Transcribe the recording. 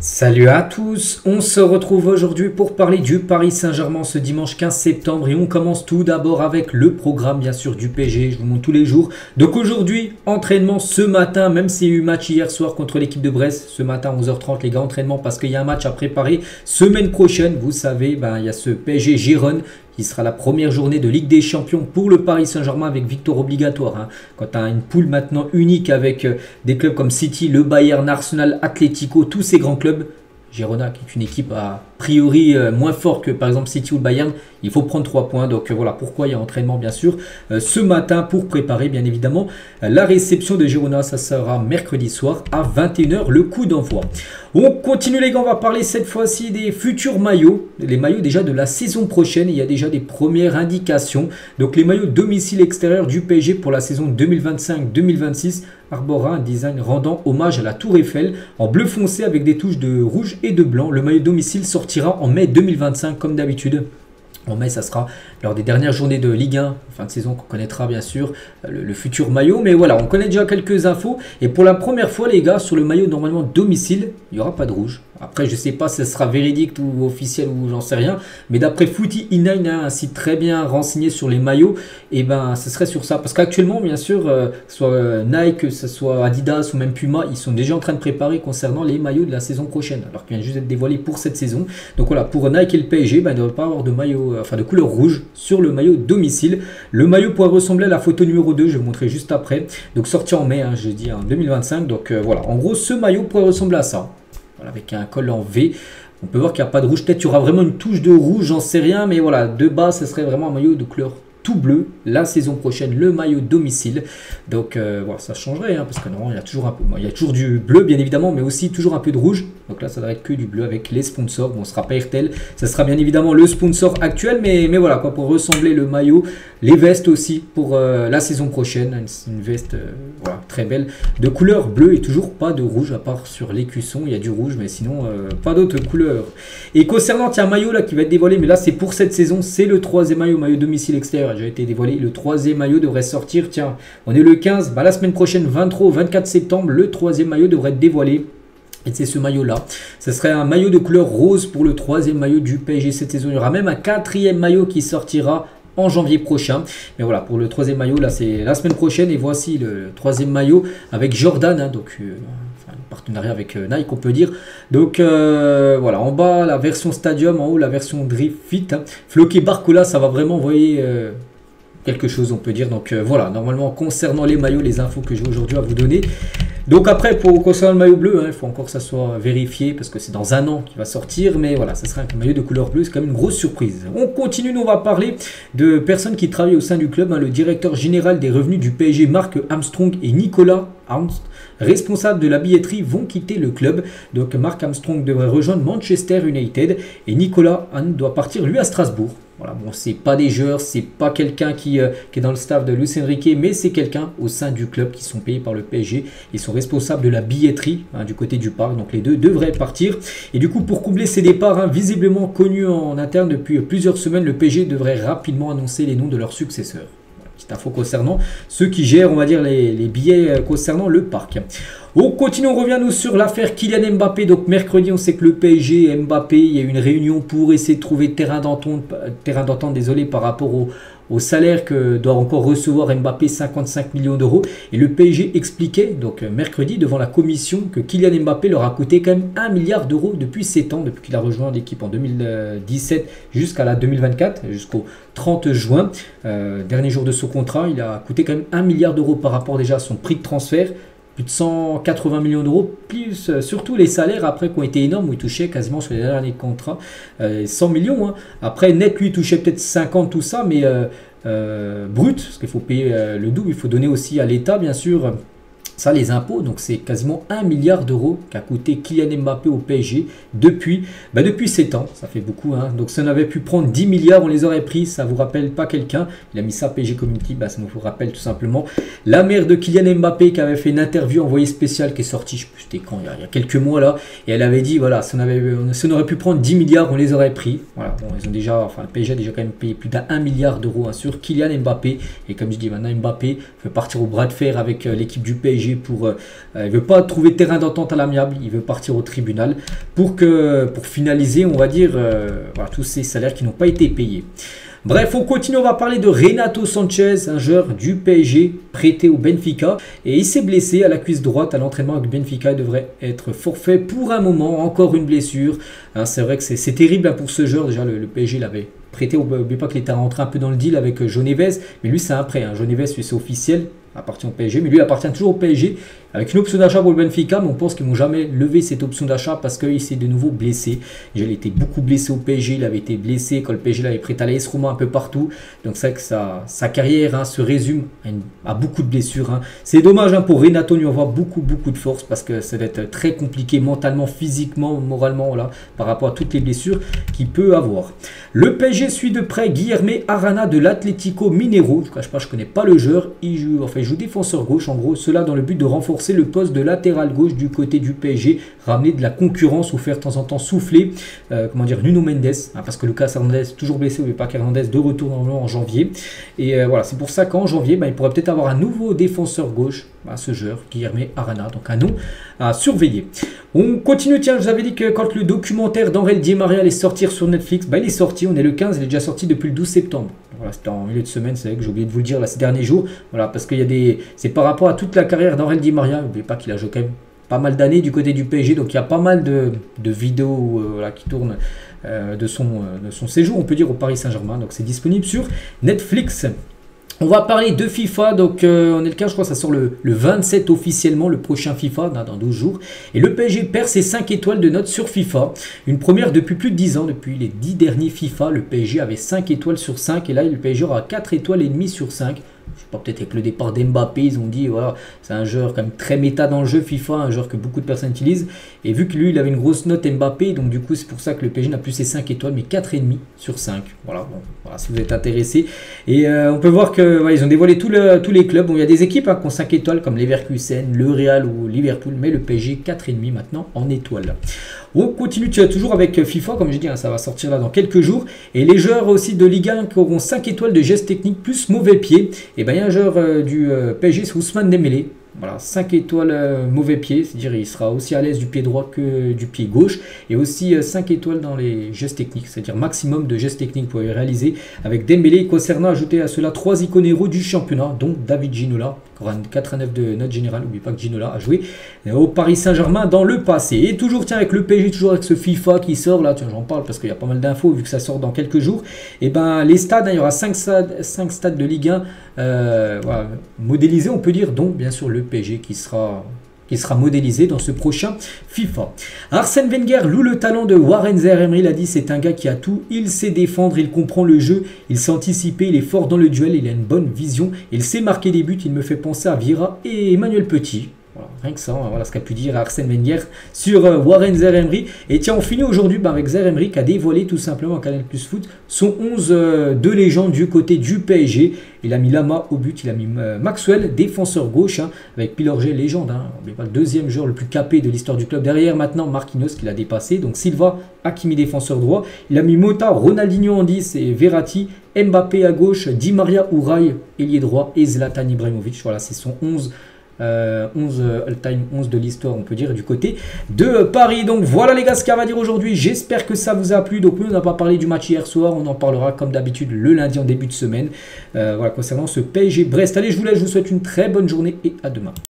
Salut à tous, on se retrouve aujourd'hui pour parler du Paris Saint-Germain ce dimanche 15 septembre et on commence tout d'abord avec le programme bien sûr du PSG, je vous montre tous les jours. Donc aujourd'hui, entraînement ce matin, même s'il y a eu match hier soir contre l'équipe de Brest, ce matin à 11h30 les gars, entraînement parce qu'il y a un match à préparer semaine prochaine, vous savez, il y a ce PSG Gérone qui sera la première journée de Ligue des Champions pour le Paris Saint-Germain avec victoire obligatoire. Quand tu as une poule maintenant unique avec des clubs comme City, le Bayern, Arsenal, Atlético, tous ces grands clubs, Girona qui est une équipe a priori moins forte que par exemple City ou le Bayern, il faut prendre 3 points. Donc voilà pourquoi il y a entraînement bien sûr ce matin pour préparer bien évidemment la réception de Girona. Ça sera mercredi soir à 21h le coup d'envoi. On continue les gars, on va parler cette fois-ci des futurs maillots. Les maillots déjà de la saison prochaine, il y a déjà des premières indications. Donc les maillots domicile extérieur du PSG pour la saison 2025-2026 arborera un design rendant hommage à la Tour Eiffel en bleu foncé avec des touches de rouge et de blanc. Le maillot domicile sortira en mai 2025 comme d'habitude. En mai, ça sera lors des dernières journées de Ligue 1, fin de saison qu'on connaîtra bien sûr le futur maillot. Mais voilà, on connaît déjà quelques infos. Et pour la première fois les gars, sur le maillot normalement domicile, il n'y aura pas de rouge. Après, je ne sais pas si ce sera véridique ou officiel ou j'en sais rien. Mais d'après Footy Inline, un site très bien renseigné sur les maillots, et ce serait sur ça. Parce qu'actuellement, bien sûr, que ce soit Nike, que ce soit Adidas ou même Puma, ils sont déjà en train de préparer concernant les maillots de la saison prochaine. Alors qu'ils viennent juste d'être dévoilés pour cette saison. Donc voilà, pour Nike et le PSG, il ne devrait pas avoir de maillot, de couleur rouge sur le maillot domicile. Le maillot pourrait ressembler à la photo numéro 2, je vais vous montrer juste après. Donc sorti en mai, je dis en 2025. Donc voilà, en gros, ce maillot pourrait ressembler à ça. Avec un col en V, on peut voir qu'il n'y a pas de rouge. Peut-être qu'il y aura vraiment une touche de rouge, j'en sais rien. Mais voilà, de base, ce serait vraiment un maillot de couleur tout bleu. La saison prochaine, le maillot domicile. Donc voilà, ça changerait. Parce que normalement, il y a toujours un peu, il y a toujours du bleu, bien évidemment, mais aussi toujours un peu de rouge. Donc là, ça devrait être que du bleu avec les sponsors. Bon, ce ne sera pas Airtel. Ça sera bien évidemment le sponsor actuel. Mais voilà, quoi, pour ressembler le maillot. Les vestes aussi pour la saison prochaine. Une veste voilà, très belle de couleur bleue et toujours pas de rouge à part sur l'écusson. Il y a du rouge mais sinon pas d'autres couleurs. Et concernant un maillot là qui va être dévoilé, mais là c'est pour cette saison, c'est le troisième maillot domicile extérieur. Il a déjà été dévoilé. Le troisième maillot devrait sortir. Tiens, on est le 15. La semaine prochaine, 23 au 24 septembre, le troisième maillot devrait être dévoilé. Et c'est ce maillot là, ce serait un maillot de couleur rose pour le troisième maillot du PSG cette saison. Il y aura même un quatrième maillot qui sortira en janvier prochain. Mais voilà, pour le troisième maillot, là c'est la semaine prochaine. Et voici le troisième maillot avec Jordan, donc un partenariat avec Nike on peut dire. Donc voilà, en bas la version Stadium, en haut la version Drift Fit. Floqué Barcola, ça va vraiment, vous voyez, quelque chose on peut dire. Donc voilà, normalement concernant les maillots, les infos que j'ai aujourd'hui à vous donner. Donc après, pour concernant le maillot bleu, il faut encore que ça soit vérifié parce que c'est dans un an qu'il va sortir. Mais voilà, ça sera un maillot de couleur bleue, c'est quand même une grosse surprise. On continue, nous on va parler de personnes qui travaillent au sein du club. Le directeur général des revenus du PSG, Mark Armstrong et Nicolas Arndt, responsables de la billetterie, vont quitter le club. Donc Mark Armstrong devrait rejoindre Manchester United et Nicolas Arndt doit partir lui à Strasbourg. Voilà, bon, c'est pas des joueurs, c'est pas quelqu'un qui est dans le staff de Luis Enrique, mais c'est quelqu'un au sein du club qui sont payés par le PSG. Ils sont responsables de la billetterie du côté du parc, donc les deux devraient partir. Et du coup, pour combler ces départs visiblement connus en interne depuis plusieurs semaines, le PSG devrait rapidement annoncer les noms de leurs successeurs. Petite info concernant ceux qui gèrent, on va dire, les billets concernant le parc. On continue, on revient nous sur l'affaire Kylian Mbappé. Donc mercredi, on sait que le PSG et Mbappé, il y a eu une réunion pour essayer de trouver terrain d'entente, désolé, par rapport au salaire que doit encore recevoir Mbappé, 55 millions d'euros. Et le PSG expliquait donc mercredi devant la commission que Kylian Mbappé leur a coûté quand même 1 milliard d'euros depuis 7 ans, depuis qu'il a rejoint l'équipe en 2017 jusqu'à la 2024, jusqu'au 30 juin. Dernier jour de son contrat, il a coûté quand même 1 milliard d'euros par rapport déjà à son prix de transfert. Plus de 180 millions d'euros, plus surtout les salaires après qui ont été énormes, où il touchait quasiment sur les derniers contrats 100 millions. Après, net, lui, il touchait peut-être 50, tout ça, mais brut, parce qu'il faut payer le double, il faut donner aussi à l'État, bien sûr, ça, les impôts. Donc c'est quasiment 1 milliard d'euros qu'a coûté Kylian Mbappé au PSG depuis 7 ans. Ça fait beaucoup. Donc si on avait pu prendre 10 milliards, on les aurait pris. Ça vous rappelle pas quelqu'un? Il a mis ça PSG Community. Ça nous rappelle tout simplement la mère de Kylian Mbappé qui avait fait une interview envoyée spéciale qui est sortie, je sais plus c'était quand, il y a quelques mois là. Et elle avait dit, voilà, si on aurait pu prendre 10 milliards, on les aurait pris. Voilà, bon, ils ont déjà, le PSG a déjà quand même payé plus d'1 milliard d'euros sur Kylian Mbappé. Et comme je dis, maintenant Mbappé fait partir au bras de fer avec l'équipe du PSG PSG pour... il veut pas trouver terrain d'entente à l'amiable, il veut partir au tribunal pour finaliser, on va dire, voilà, tous ces salaires qui n'ont pas été payés. Bref, on continue, on va parler de Renato Sanchez, un joueur du PSG prêté au Benfica. Et il s'est blessé à la cuisse droite à l'entraînement avec Benfica. Il devrait être forfait pour un moment, encore une blessure. Hein, c'est vrai que c'est terrible pour ce joueur. Déjà, le PSG l'avait prêté. N'oubliez pas qu'il était rentré un peu dans le deal avec João Neves. Mais lui, c'est un prêt. Hein. João Neves, lui, c'est officiel. Appartient au PSG, mais lui appartient toujours au PSG avec une option d'achat pour le Benfica, mais on pense qu'ils n'ont jamais levé cette option d'achat parce qu'il s'est de nouveau blessé. Il était beaucoup blessé au PSG, il avait été blessé quand le PSG l'avait prêté à l'AS Roma un peu partout. Donc c'est vrai que sa carrière hein, se résume à beaucoup de blessures. Hein. C'est dommage hein, pour Renato, lui envoie beaucoup de force parce que ça va être très compliqué mentalement, physiquement, moralement, voilà, par rapport à toutes les blessures qu'il peut avoir. Le PSG suit de près Guilherme Arana de l'Atlético Mineiro. Je ne cache pas, je ne connais pas le joueur, il joue défenseur gauche en gros, cela dans le but de renforcer le poste de latéral gauche du côté du PSG, ramener de la concurrence ou faire de temps en temps souffler Nuno Mendes, hein, parce que Lucas Hernandez toujours blessé, ou pas Hernandez de retour en janvier, et voilà, c'est pour ça qu'en janvier il pourrait peut-être avoir un nouveau défenseur gauche, ce joueur, Guilherme Arana, donc un nom à surveiller. On continue, tiens, je vous avais dit que quand le documentaire d'Angel Di Maria allait sortir sur Netflix, il est sorti, on est le 15, il est déjà sorti depuis le 12 septembre. Voilà, c'était en milieu de semaine, c'est vrai que j'ai oublié de vous le dire là, ces derniers jours, voilà, parce qu'il y a des... C'est par rapport à toute la carrière d'Angel Di Maria, n'oubliez pas qu'il a joué quand même pas mal d'années du côté du PSG, donc il y a pas mal de vidéos voilà, qui tournent de son séjour, on peut dire, au Paris Saint-Germain, donc c'est disponible sur Netflix. On va parler de FIFA, donc on est le 15, je crois que ça sort le 27 officiellement, le prochain FIFA, dans 12 jours. Et le PSG perd ses 5 étoiles de note sur FIFA. Une première depuis plus de 10 ans, depuis les 10 derniers FIFA, le PSG avait 5 étoiles sur 5. Et là, le PSG aura 4 étoiles et demie sur 5. Je sais pas, peut-être avec le départ d'Mbappé, ils ont dit, voilà, c'est un joueur quand même très méta dans le jeu FIFA, un joueur que beaucoup de personnes utilisent. Et vu que lui, il avait une grosse note Mbappé, donc du coup, c'est pour ça que le PSG n'a plus ses 5 étoiles, mais 4,5 sur 5. Voilà, bon, voilà, si vous êtes intéressé. Et on peut voir que voilà, ils ont dévoilé tous les clubs. Bon, il y a des équipes hein, qui ont 5 étoiles, comme Leverkusen, le Real ou Liverpool, mais le PSG, 4,5 maintenant en étoiles. On continue toujours avec FIFA, comme je dis, hein, ça va sortir là dans quelques jours. Et les joueurs aussi de Ligue 1 qui auront 5 étoiles de gestes techniques plus mauvais pied. Et bien il y a un joueur du PSG, c'est Ousmane Dembélé. Voilà, 5 étoiles mauvais pied, c'est-à-dire il sera aussi à l'aise du pied droit que du pied gauche. Et aussi 5 étoiles dans les gestes techniques, c'est-à-dire maximum de gestes techniques pour réaliser avec Dembélé. Concernant, ajouter à cela 3 icônes héros du championnat, dont David Ginola, 89 de note générale. N'oubliez pas que Ginola a joué au Paris Saint-Germain dans le passé. Et toujours, tiens, avec le PSG, toujours avec ce FIFA qui sort là, tiens, j'en parle parce qu'il y a pas mal d'infos vu que ça sort dans quelques jours. Et ben les stades, hein, il y aura 5 stades de Ligue 1 voilà, modélisés, on peut dire, dont bien sûr le PSG qui sera modélisé dans ce prochain FIFA. Arsène Wenger loue le talent de Warren Zaïre-Emery, il a dit c'est un gars qui a tout, il sait défendre, il comprend le jeu, il sait anticiper, il est fort dans le duel, il a une bonne vision, il sait marquer des buts, il me fait penser à Vieira et Emmanuel Petit. Voilà, rien que ça, voilà ce qu'a pu dire Arsène Wenger sur Warren Zaïre-Emery. Et tiens, on finit aujourd'hui avec Zaïre-Emery qui a dévoilé tout simplement en Canal Plus Foot son 11 de légende du côté du PSG. Il a mis Lama au but, il a mis Maxwell, défenseur gauche, hein, avec Pilorget, légende. Hein, pas le deuxième joueur le plus capé de l'histoire du club. Derrière maintenant Marquinhos qui l'a dépassé. Donc Silva, Hakimi, défenseur droit. Il a mis Mota, Ronaldinho en 10 et Verratti. Mbappé à gauche, Di Maria, Ouraï, ailier droit et Zlatan Ibrahimovic. Voilà, c'est son 11 all-time 11 de l'histoire, on peut dire, du côté de Paris. Donc voilà les gars ce qu'il y a à dire aujourd'hui. J'espère que ça vous a plu. Donc nous, on n'a pas parlé du match hier soir, on en parlera comme d'habitude le lundi en début de semaine. Voilà, concernant ce PSG Brest. Allez, je vous laisse, je vous souhaite une très bonne journée et à demain.